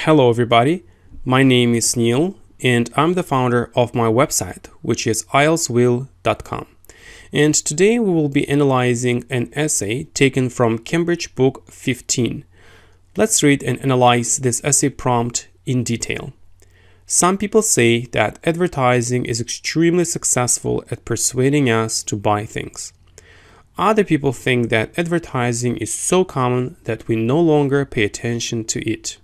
Hello everybody, my name is Neil and I'm the founder of my website, which is IELTSwill.com. And today we will be analyzing an essay taken from Cambridge Book 15. Let's read and analyze this essay prompt in detail. Some people say that advertising is extremely successful at persuading us to buy things. Other people think that advertising is so common that we no longer pay attention to it.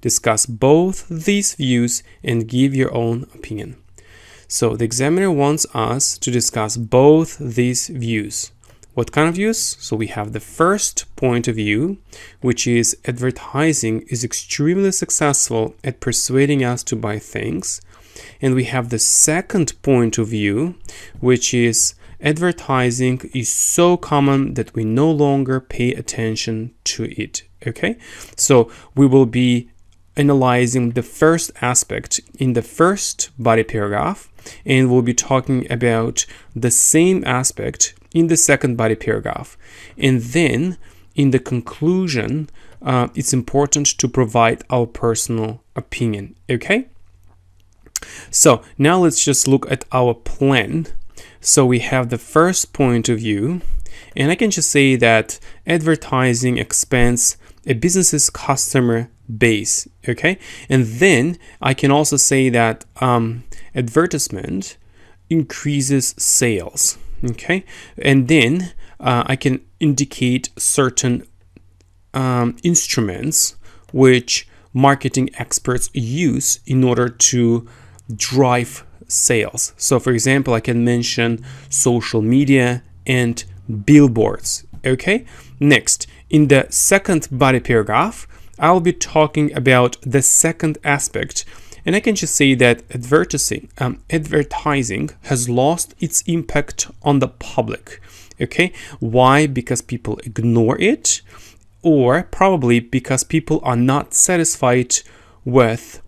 Discuss both these views and give your own opinion. So the examiner wants us to discuss both these views. What kind of views? So we have the first point of view, which is advertising is extremely successful at persuading us to buy things. And we have the second point of view, which is advertising is so common that we no longer pay attention to it. Okay, so we will be analyzing the first aspect in the first body paragraph, and we'll be talking about the same aspect in the second body paragraph. And then in the conclusion, it's important to provide our personal opinion. Okay, so now let's just look at our plan. So we have the first point of view, and I can just say that advertising expands a business's customer base. Okay, and then I can also say that advertisement increases sales. Okay, and then I can indicate certain instruments which marketing experts use in order to drive sales. So for example, I can mention social media and billboards. Okay, next, in the second body paragraph, I'll be talking about the second aspect, and I can just say that advertising has lost its impact on the public. Okay, why? Because people ignore it, or probably because people are not satisfied with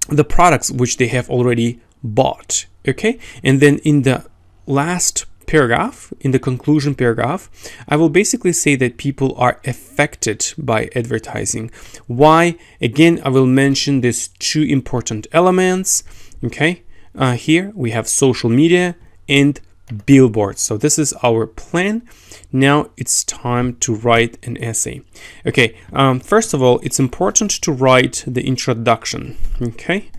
the products which they have already bought. Okay, and then in the last paragraph, in the conclusion paragraph, I will basically say that people are affected by advertising. Why? Again, I will mention these two important elements. Okay, here we have social media and billboards. So this is our plan. Now it's time to write an essay. Okay, first of all, it's important to write the introduction. Okay,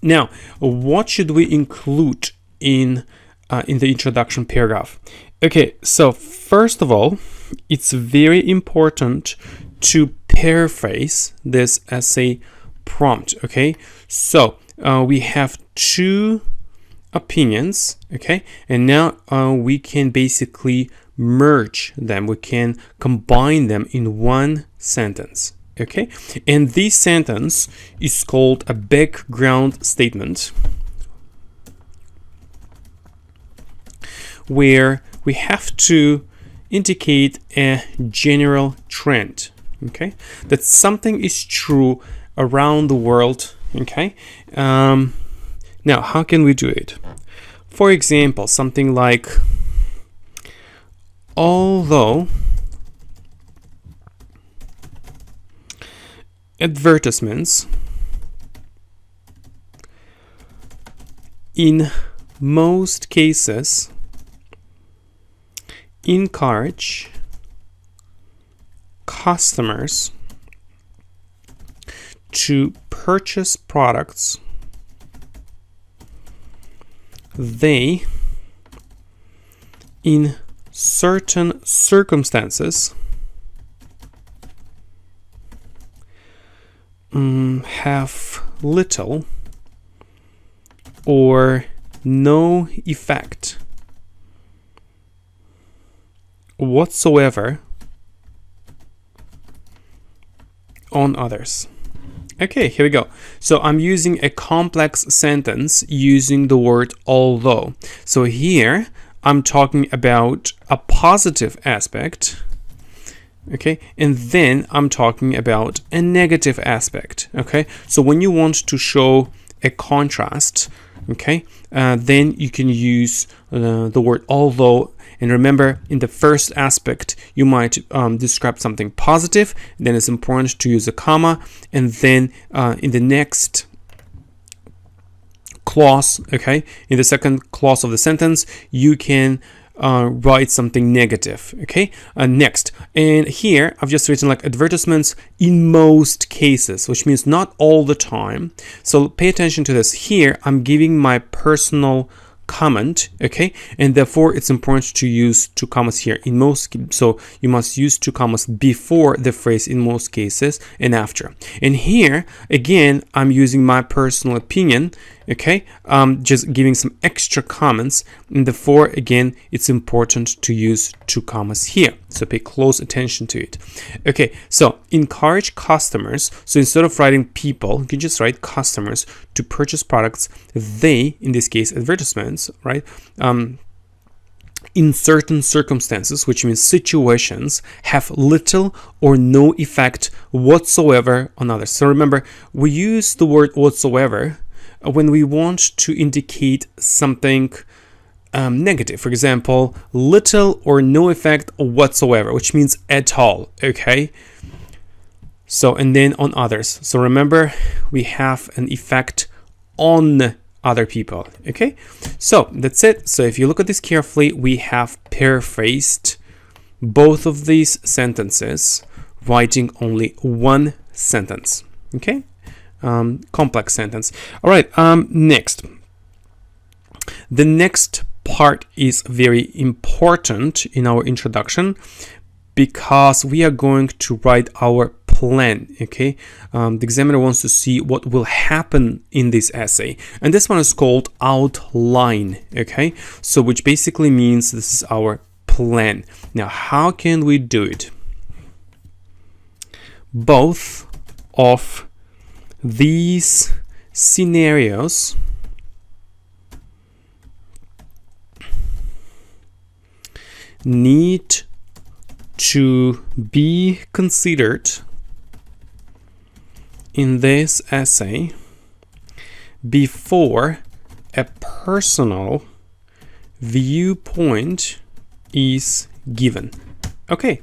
now what should we include in the introduction paragraph? Okay, so first of all, it's very important to paraphrase this essay prompt. Okay, so we have two opinions. Okay, and now we can basically merge them. We can combine them in one sentence. Okay, and this sentence is called a background statement, where we have to indicate a general trend. Okay, that something is true around the world. Okay, now how can we do it? For example, something like, although advertisements in most cases encourage customers to purchase products, they, in certain circumstances, have little or no effect whatsoever on others. Okay, here we go. So I'm using a complex sentence using the word although. So here I'm talking about a positive aspect. Okay, and then I'm talking about a negative aspect. Okay, so when you want to show a contrast okay, then you can use the word although. And remember, in the first aspect, you might describe something positive. Then it's important to use a comma. And then in the next clause, okay, in the second clause of the sentence, you can write something negative, okay. Next, and here I've just written like advertisements in most cases, which means not all the time. So pay attention to this. Here I'm giving my personal comment, okay, and therefore it's important to use two commas here in most. So you must use two commas before the phrase in most cases and after. And here again I'm using my personal opinion, okay, just giving some extra comments, and therefore again it's important to use two commas here, so pay close attention to it. Okay, so encourage customers. So instead of writing people, you can just write customers to purchase products they, in this case advertisements, right, in certain circumstances, which means situations, have little or no effect whatsoever on others. So remember, we use the word whatsoever when we want to indicate something negative. For example, little or no effect whatsoever, which means at all, okay. So, and then on others. So remember, we have an effect on other people, okay. So that's it. So if you look at this carefully, we have paraphrased both of these sentences, writing only one sentence, okay. Complex sentence. All right, next. The next part is very important in our introduction because we are going to write our plan, okay. The examiner wants to see what will happen in this essay, and this one is called outline, okay. So which basically means this is our plan. Now how can we do it? Both of these scenarios need to be considered in this essay before a personal viewpoint is given. Okay,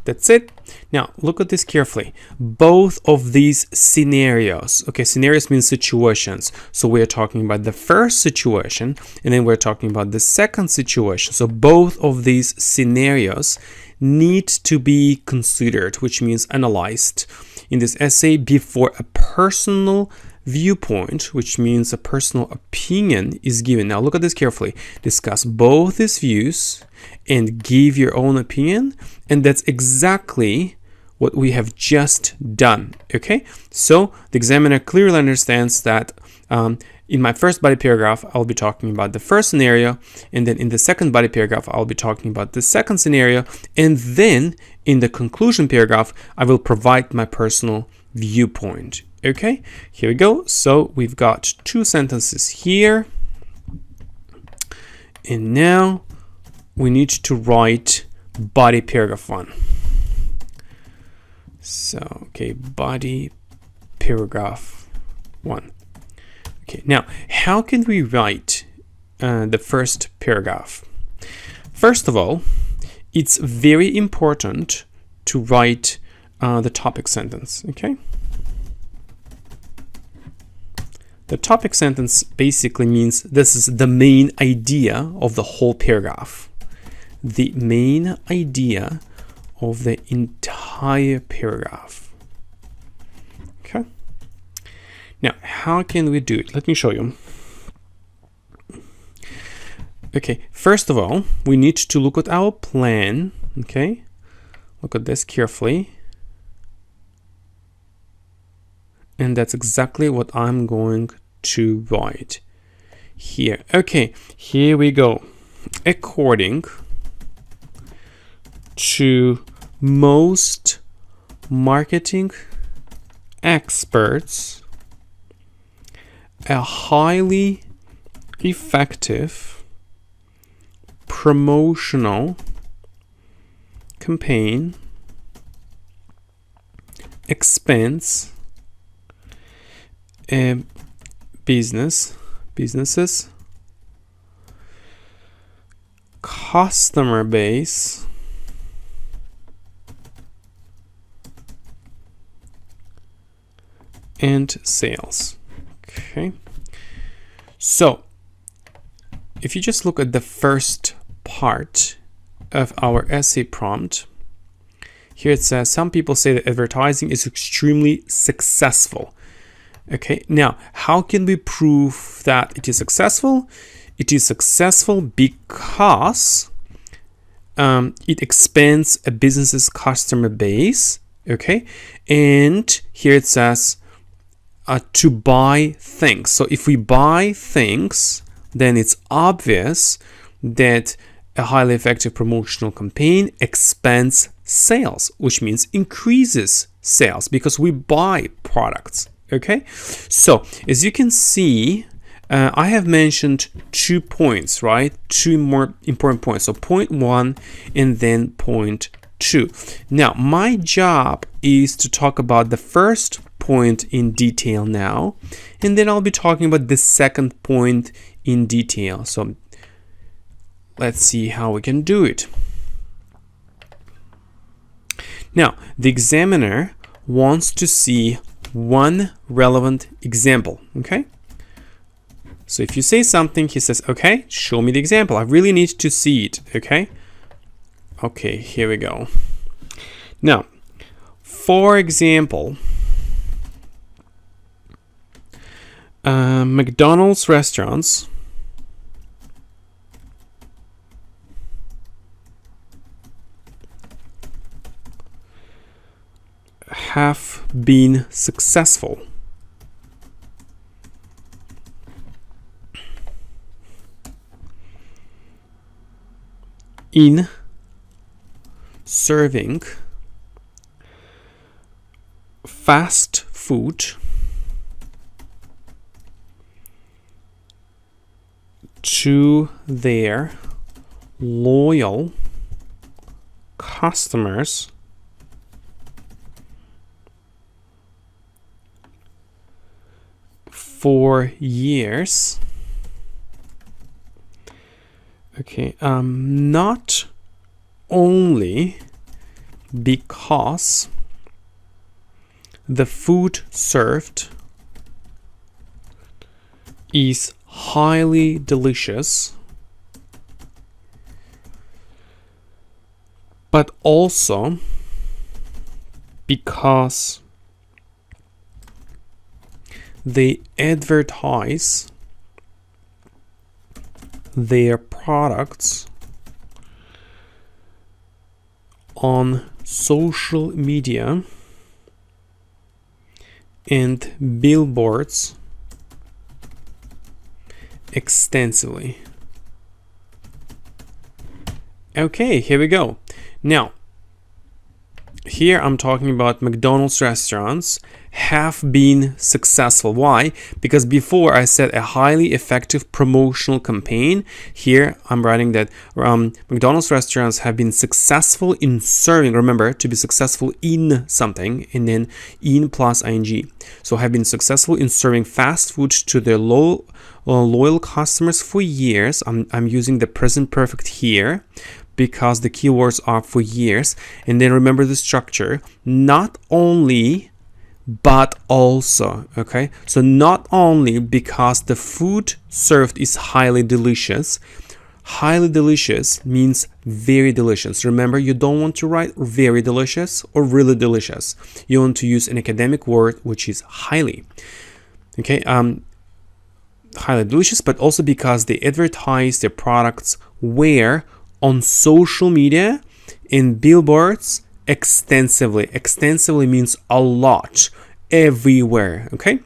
that's it. Now look at this carefully. Both of these scenarios, okay, scenarios means situations. So we're talking about the first situation and then we're talking about the second situation. So both of these scenarios need to be considered, which means analyzed in this essay before a personal viewpoint, which means a personal opinion, is given. Now look at this carefully. Discuss both these views and give your own opinion, and that's exactly what we have just done, okay. So the examiner clearly understands that in my first body paragraph I'll be talking about the first scenario, and then in the second body paragraph I'll be talking about the second scenario, and then in the conclusion paragraph I will provide my personal viewpoint. Okay, here we go. So we've got two sentences here, and now we need to write body paragraph 1. So okay, body paragraph 1. Okay, now how can we write the first paragraph? First of all, it's very important to write the topic sentence, okay. The topic sentence basically means this is the main idea of the whole paragraph. The main idea of the entire paragraph. Okay. Now, how can we do it? Let me show you. Okay, first of all, we need to look at our plan. Okay, look at this carefully. And that's exactly what I'm going to write here. Okay, here we go. According to most marketing experts, a highly effective promotional campaign expands a business businesses, customer base, and sales. Okay, so if you just look at the first part of our essay prompt, here it says some people say that advertising is extremely successful. Okay, now how can we prove that it is successful? It is successful because it expands a business's customer base. Okay, and here it says to buy things. So if we buy things, then it's obvious that a highly effective promotional campaign expands sales, which means increases sales because we buy products. Okay, so as you can see, I have mentioned 2 points, right? 2 more important points. So point 1 and then point 2. Now, my job is to talk about the first point in detail now, and then I'll be talking about the second point in detail. So let's see how we can do it. Now, the examiner wants to see one relevant example, okay? So if you say something, he says, okay, show me the example. I really need to see it, okay? Okay, here we go. Now, for example, McDonald's restaurants have been successful in serving fast food to their loyal customers for years. Okay, not only because the food served is highly delicious, but also because they advertise their products on social media and billboards extensively. Okay, here we go. Now, here I'm talking about McDonald's restaurants have been successful. Why? Because before I said a highly effective promotional campaign. Here I'm writing that McDonald's restaurants have been successful in serving. Remember, to be successful in something, and then in plus ing. So have been successful in serving fast food to their loyal customers for years. I'm using the present perfect here because the keywords are for years. And then remember the structure, not only, but also, okay? So not only because the food served is highly delicious. Highly delicious means very delicious. Remember, you don't want to write very delicious or really delicious. You want to use an academic word, which is highly. Okay, highly delicious, but also because they advertise their products where? On social media, in billboards, extensively. Extensively means a lot, everywhere. Okay,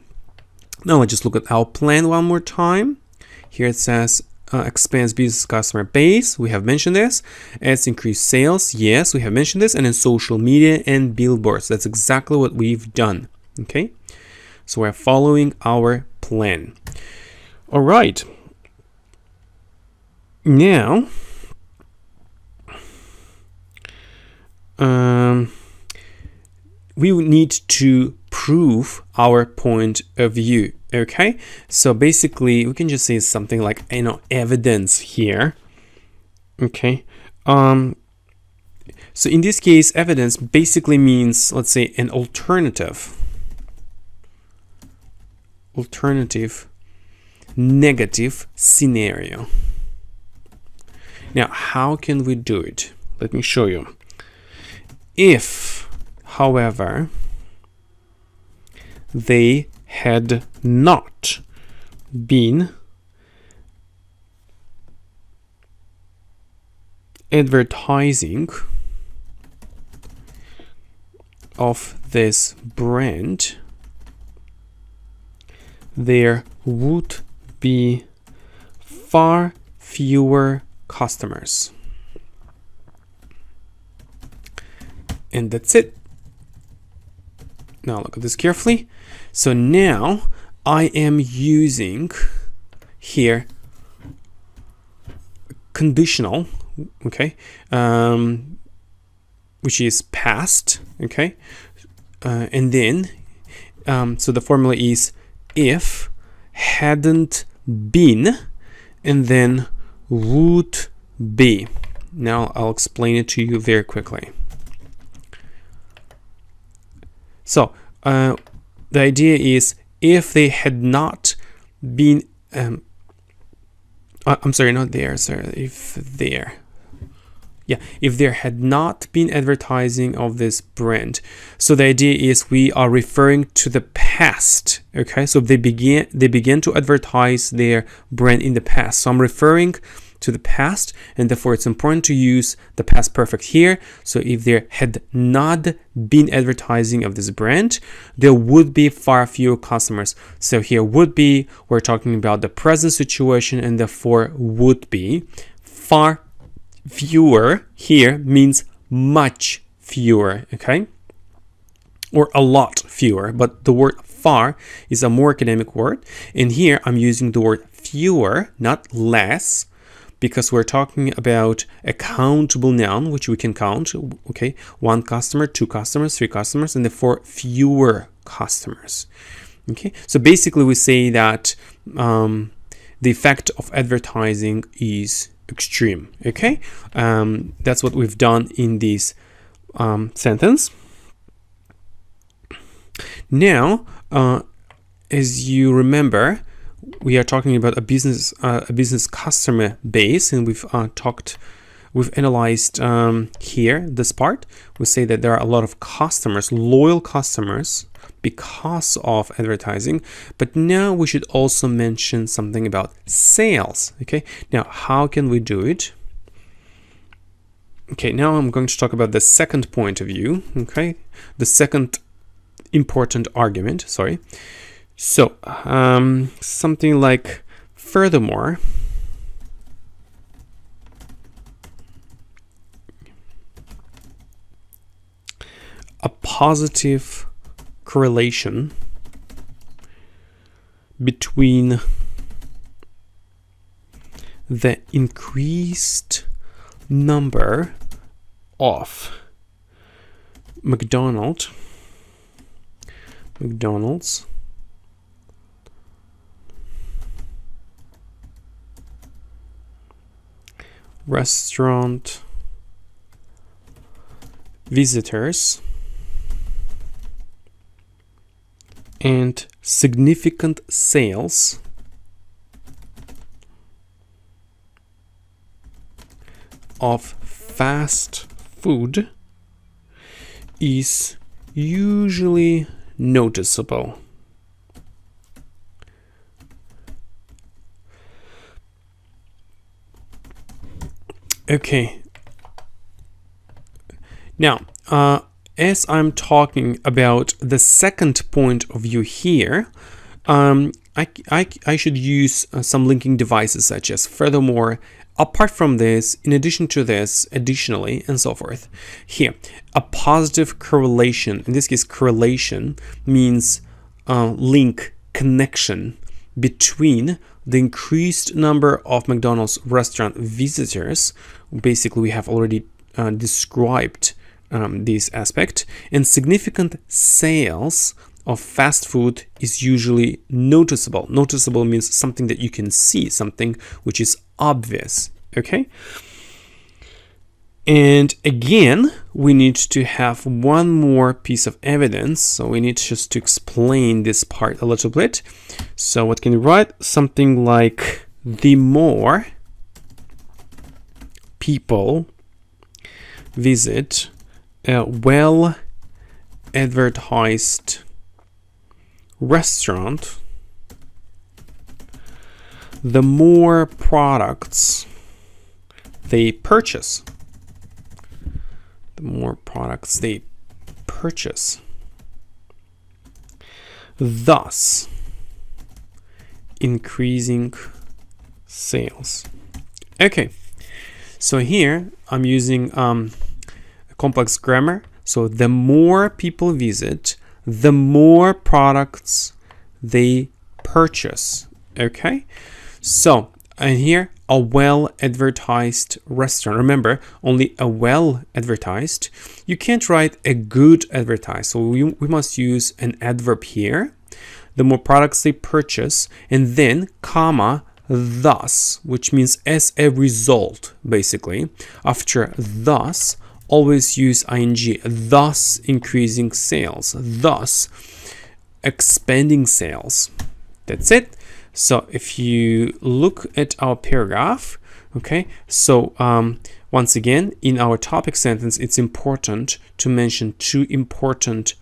now let's just look at our plan one more time. Here it says expands business customer base. We have mentioned this. Adds increased sales. Yes, we have mentioned this. And in social media and billboards, that's exactly what we've done. Okay, so we're following our plan. All right, now we need to prove our point of view. Okay, so basically we can just say something like, evidence here. Okay, so in this case, evidence basically means, let's say, an alternative negative scenario. Now, how can we do it? Let me show you. If, however, they had not been advertising of this brand, there would be far fewer customers. And that's it. Now look at this carefully. So now I am using here conditional, okay, which is past, okay, and then so the formula is if, hadn't been, and then would be. Now I'll explain it to you very quickly. So the idea is if they had not been I'm sorry, not there, sorry, if there had not been advertising of this brand. So the idea is we are referring to the past. Okay, so they began to advertise their brand in the past. So I'm referring to the past, and therefore it's important to use the past perfect here. So if there had not been advertising of this brand, there would be far fewer customers. So here would be, we're talking about the present situation, and therefore would be. Far fewer here means much fewer, okay, or a lot fewer, but the word far is a more academic word, and here I'm using the word fewer, not less, because we're talking about a countable noun which we can count, okay, 1 customer, 2 customers, 3 customers, and therefore fewer customers. Okay, so basically we say that the effect of advertising is extreme. Okay, that's what we've done in this sentence. Now, as you remember, we are talking about a business customer base, and we've analyzed here this part. We say that there are a lot of customers, loyal customers, because of advertising. But now we should also mention something about sales. Okay, now how can we do it? Okay, now I'm going to talk about the second point of view. Okay, the second important argument, sorry. So something like, furthermore, a positive correlation between the increased number of McDonald's restaurant visitors and significant sales of fast food is usually noticeable. Okay. Now, as I'm talking about the second point of view here, I should use some linking devices such as furthermore, apart from this, in addition to this, additionally, and so forth. Here, a positive correlation, in this case, correlation means link, connection between the increased number of McDonald's restaurant visitors. Basically, we have already described this aspect, and significant sales of fast food is usually noticeable. Noticeable means something that you can see, something which is obvious, okay? And again, we need to have one more piece of evidence. So we need just to explain this part a little bit. So what can you write? Something like, the more people visit a well-advertised restaurant, the more products they purchase. The more products they purchase. Thus, increasing sales. Okay, so here I'm using a complex grammar. So the more people visit, the more products they purchase. Okay, so and here a well-advertised restaurant. Remember, only a well-advertised. You can't write a good advertised. So we must use an adverb here. The more products they purchase, and then comma, thus, which means as a result, basically. After thus, always use ing, thus increasing sales, thus expanding sales. That's it. So if you look at our paragraph, okay, so once again, in our topic sentence, it's important to mention two important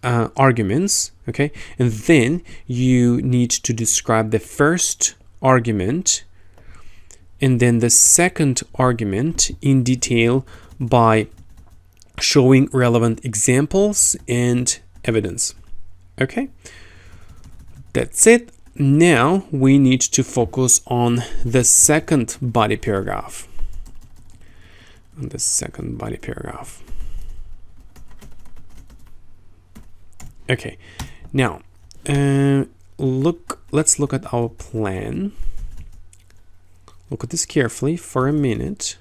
arguments, okay, and then you need to describe the first argument and then the second argument in detail by showing relevant examples and evidence. Okay, that's it. Now we need to focus on the second body paragraph. Okay, now let's look at our plan. Look at this carefully for a minute.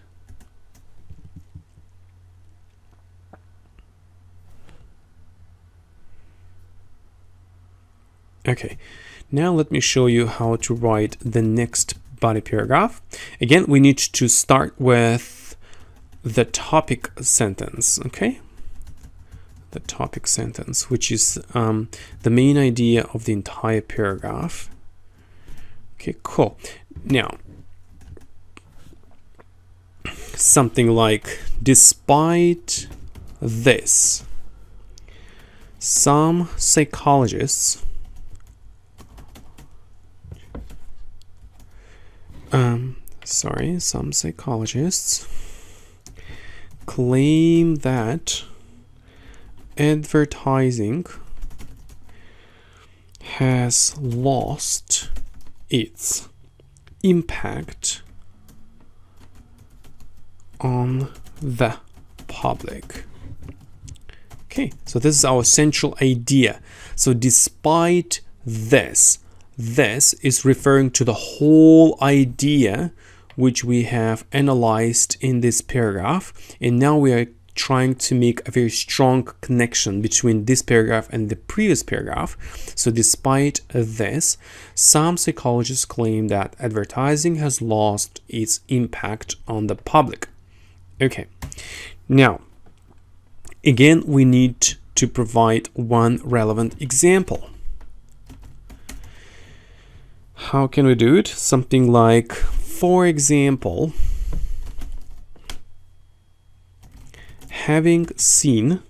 Okay, now let me show you how to write the next body paragraph. Again, we need to start with the topic sentence, okay? The topic sentence, which is the main idea of the entire paragraph. Okay, cool. Now, something like, despite this, some psychologists some psychologists claim that advertising has lost its impact on the public. Okay, so this is our central idea. So despite this is referring to the whole idea which we have analyzed in this paragraph, and now we are trying to make a very strong connection between this paragraph and the previous paragraph. So despite this, some psychologists claim that advertising has lost its impact on the public. Okay, now again we need to provide one relevant example. How can we do it? Something like, for example, having seen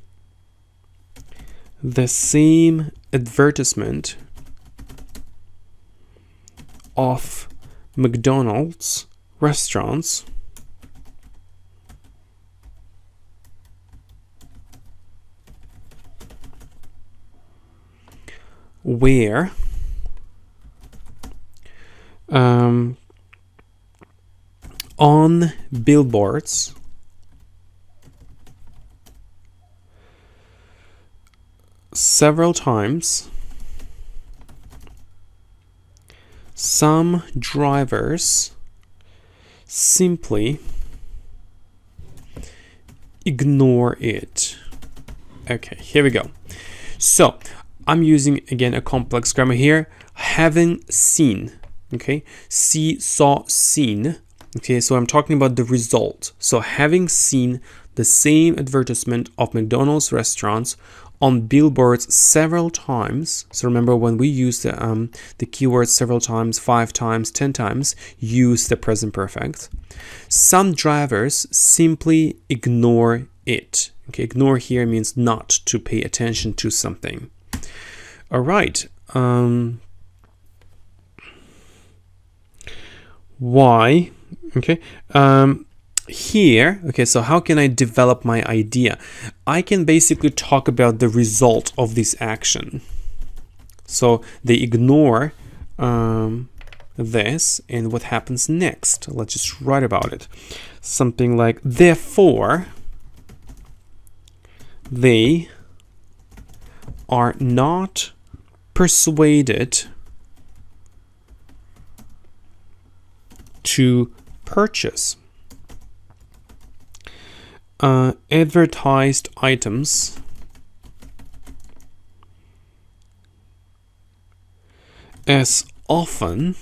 the same advertisement of McDonald's restaurants where on billboards several times, some drivers simply ignore it. Okay, here we go. So I'm using again a complex grammar here. Having seen, okay, see, saw, seen. Okay, so I'm talking about the result. So having seen the same advertisement of McDonald's restaurants on billboards several times. So remember, when we use the keywords several times, 5 times, 10 times, use the present perfect. Some drivers simply ignore it. Okay, ignore here means not to pay attention to something. All right. Why? Okay. Here, okay, so how can I develop my idea? I can basically talk about the result of this action. So they ignore this, and what happens next? Let's just write about it. Something like, therefore, they are not persuaded to purchase advertised items as often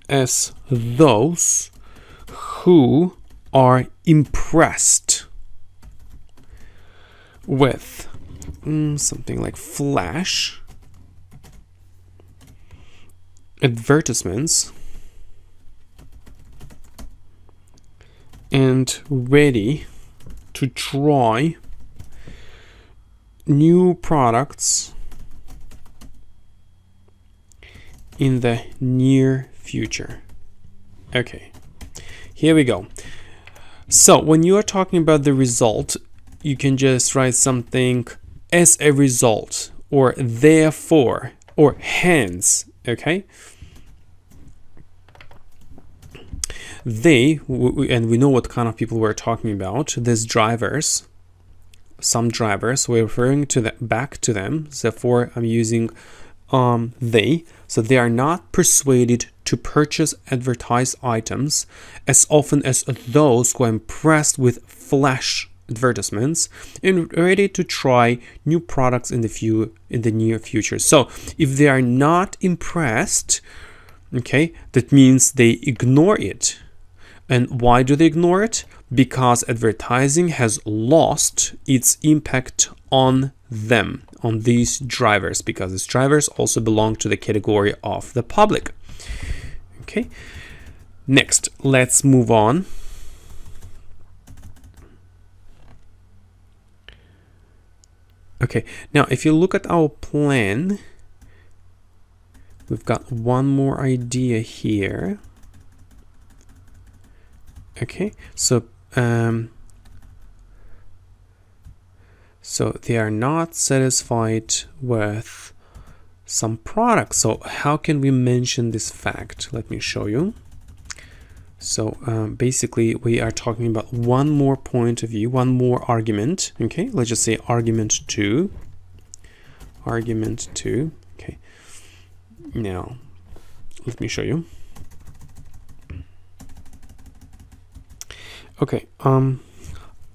as those who are impressed with something like flash advertisements and ready to try new products in the near future. Okay, here we go. So when you are talking about the result, you can just write something as a result, or therefore, or hence. Okay, they, and we know what kind of people we're talking about. These drivers, some drivers, we're referring to back to them. Therefore, I'm using they. So they are not persuaded to purchase advertised items as often as those who are impressed with flash advertisements and ready to try new products in the near future. So if they are not impressed, okay, that means they ignore it. And why do they ignore it? Because advertising has lost its impact on them, on these drivers, because these drivers also belong to the category of the public. Okay, next, let's move on. Okay, now if you look at our plan, we've got one more idea here. Okay, so they are not satisfied with some products. So how can we mention this fact? Let me show you. So basically we are talking about one more point of view, one more argument. Okay, let's just say argument 2. Argument 2. Okay, now let me show you. Okay,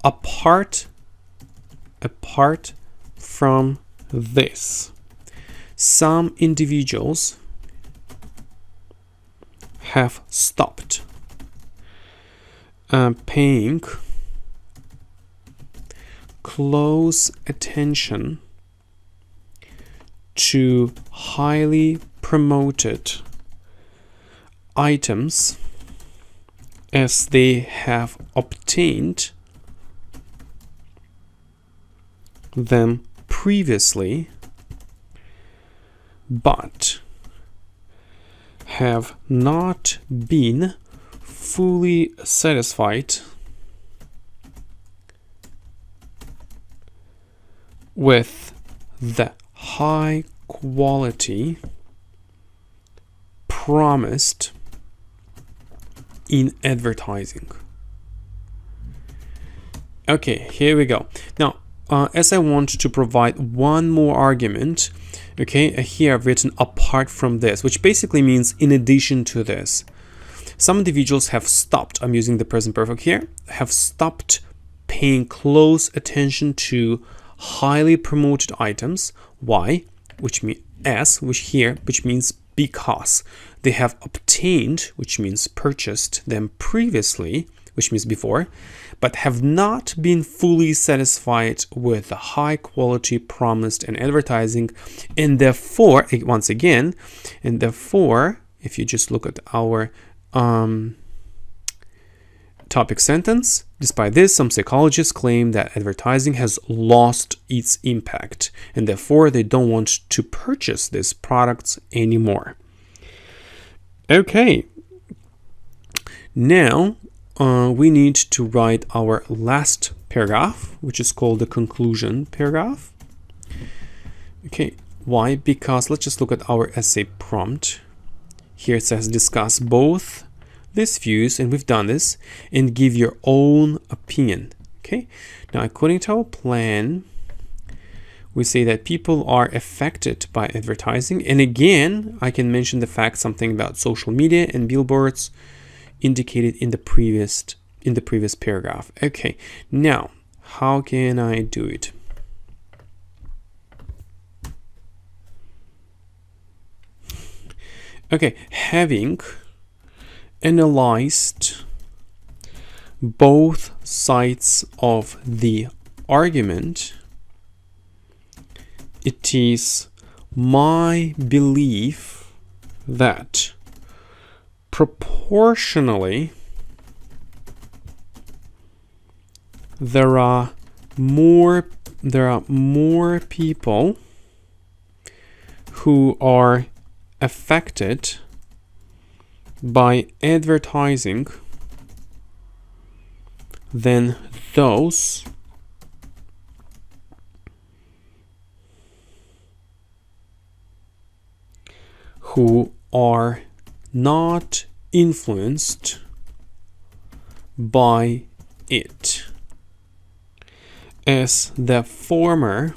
apart from this, some individuals have stopped paying close attention to highly promoted items as they have obtained them previously, but have not been fully satisfied with the high quality promised in advertising. Okay, here we go. Now, as I want to provide one more argument, okay, here I've written apart from this, which basically means in addition to this. Some individuals have stopped, I'm using the present perfect here, have stopped paying close attention to highly promoted items. Why? which means as, which means because. They have obtained, which means purchased them previously, which means before, but have not been fully satisfied with the high quality promised in advertising, and therefore, once again, if you just look at our topic sentence, despite this, some psychologists claim that advertising has lost its impact, and therefore they don't want to purchase these products anymore. Okay, now we need to write our last paragraph, which is called the conclusion paragraph. Okay, why? Because let's just look at our essay prompt. Here it says discuss both these views, and we've done this, and give your own opinion. Okay, now according to our plan, we say that people are affected by advertising, and again I can mention the fact something about social media and billboards indicated in the previous paragraph. Okay, now how can I do it? Okay, having analyzed both sides of the argument, it is my belief that proportionally there are more people who are affected by advertising than those who are not influenced by it, as the former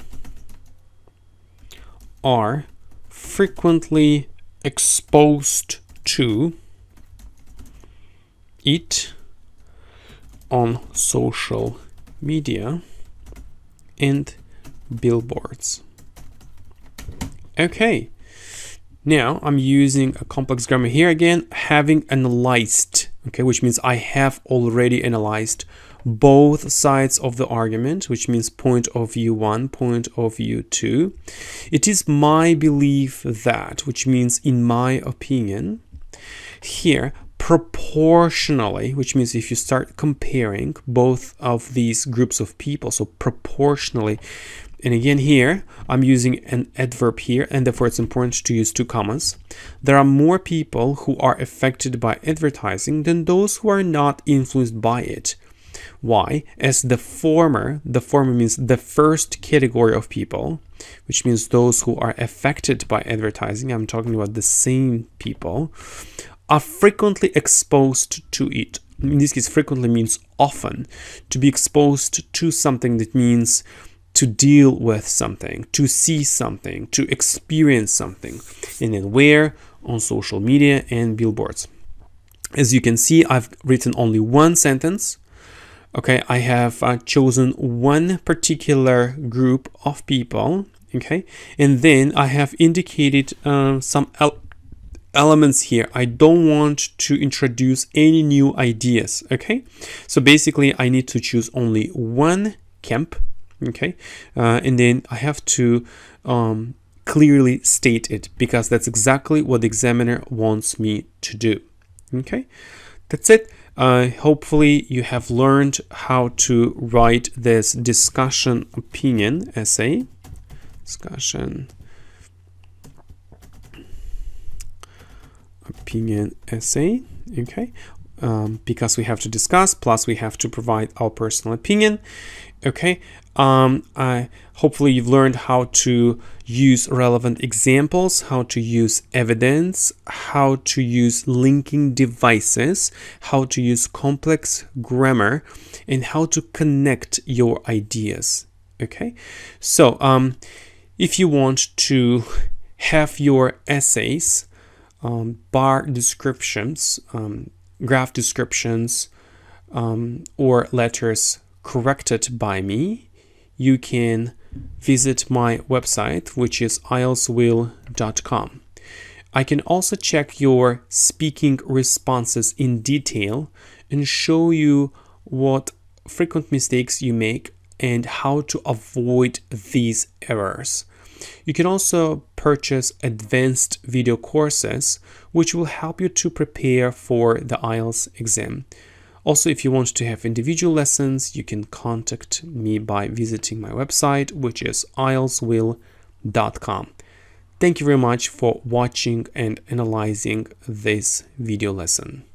are frequently exposed to it on social media and billboards. Okay, now I'm using a complex grammar here again, having analyzed, okay, which means I have already analyzed both sides of the argument, which means point of view 1, point of view 2. It is my belief that, which means in my opinion, here proportionally, which means if you start comparing both of these groups of people, so proportionally, and again here I'm using an adverb here, and therefore it's important to use two commas. There are more people who are affected by advertising than those who are not influenced by it. Why? As the former means the first category of people, which means those who are affected by advertising, I'm talking about the same people, are frequently exposed to it. In this case, frequently means often. To be exposed to something, that means to deal with something, to see something, to experience something. And then where? On social media and billboards. As you can see, I've written only one sentence. Okay, I have chosen one particular group of people, okay, and then I have indicated some elements here. I don't want to introduce any new ideas, okay? So basically, I need to choose only one camp, okay, and then I have to clearly state it, because that's exactly what the examiner wants me to do, okay? That's it. Hopefully you have learned how to write this discussion opinion essay. Discussion opinion essay, okay? Because we have to discuss, plus we have to provide our personal opinion, okay? Hopefully you've learned how to use relevant examples, how to use evidence, how to use linking devices, how to use complex grammar, and how to connect your ideas, okay? So if you want to have your essays, bar descriptions, graph descriptions, or letters corrected by me, you can visit my website, which is IELTSwill.com. I can also check your speaking responses in detail and show you what frequent mistakes you make and how to avoid these errors. You can also purchase advanced video courses, which will help you to prepare for the IELTS exam. Also, if you want to have individual lessons, you can contact me by visiting my website, which is IELTSwill.com. Thank you very much for watching and analyzing this video lesson.